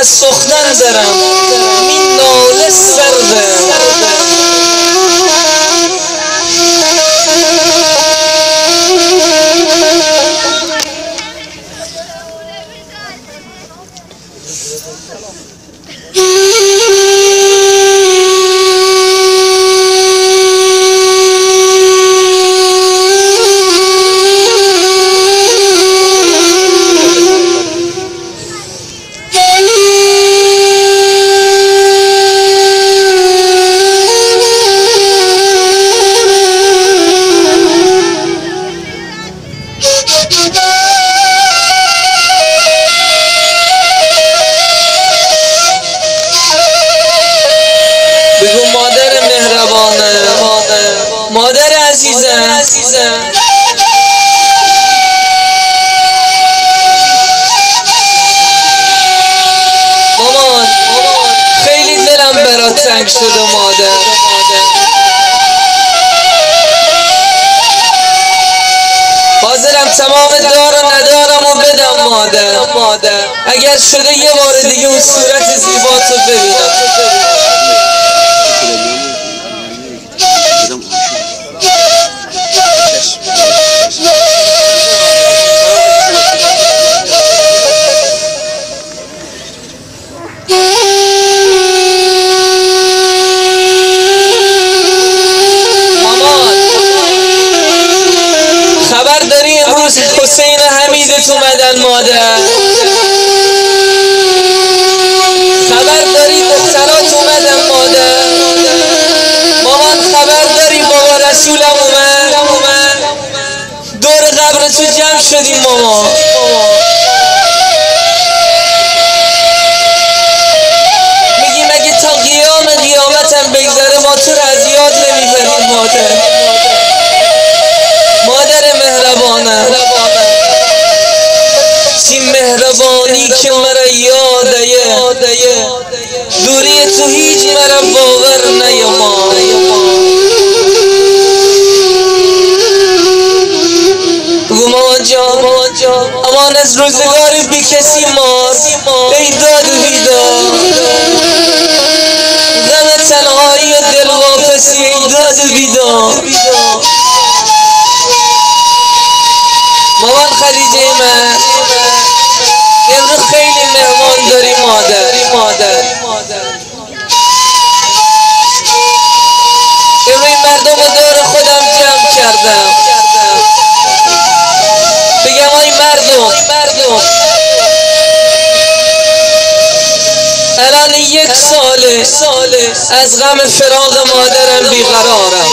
سخنان دارم این ناله سرده بگو مادر مهربانه مادر عزیزم مامان خیلی دلم برات تنگ شده مادر حاضرم تمام دار و ندارم و بدم مادر اگر شده یه بار دیگه اون صورت زیباتو ببینم خبر داری امروز حسین حمیدت اومدن مادر خبر داری دخترات اومدن مادر مامان خبر داری بابا رسولم اومد دور قبر تو جمع شدیم مامان میگیم اگه تا قیامتم بگذره ما تو رو از یاد نمیبریم مادر مهربانه چی مهربانی که مرا یاده دوری تو هیچ مرا باور نیما بگو مامان جان امان از روزگار بی کسی مار ای داد و بیدار غم تنهایی و دل واپسی ای داد و بیدار مامان خدیجه من امروز خیلی مهمان داری مادر امروز مردم رو دور خودم جمع کردم بگم آی مردم الان 1 ساله از غم فراق مادرم بیقرارم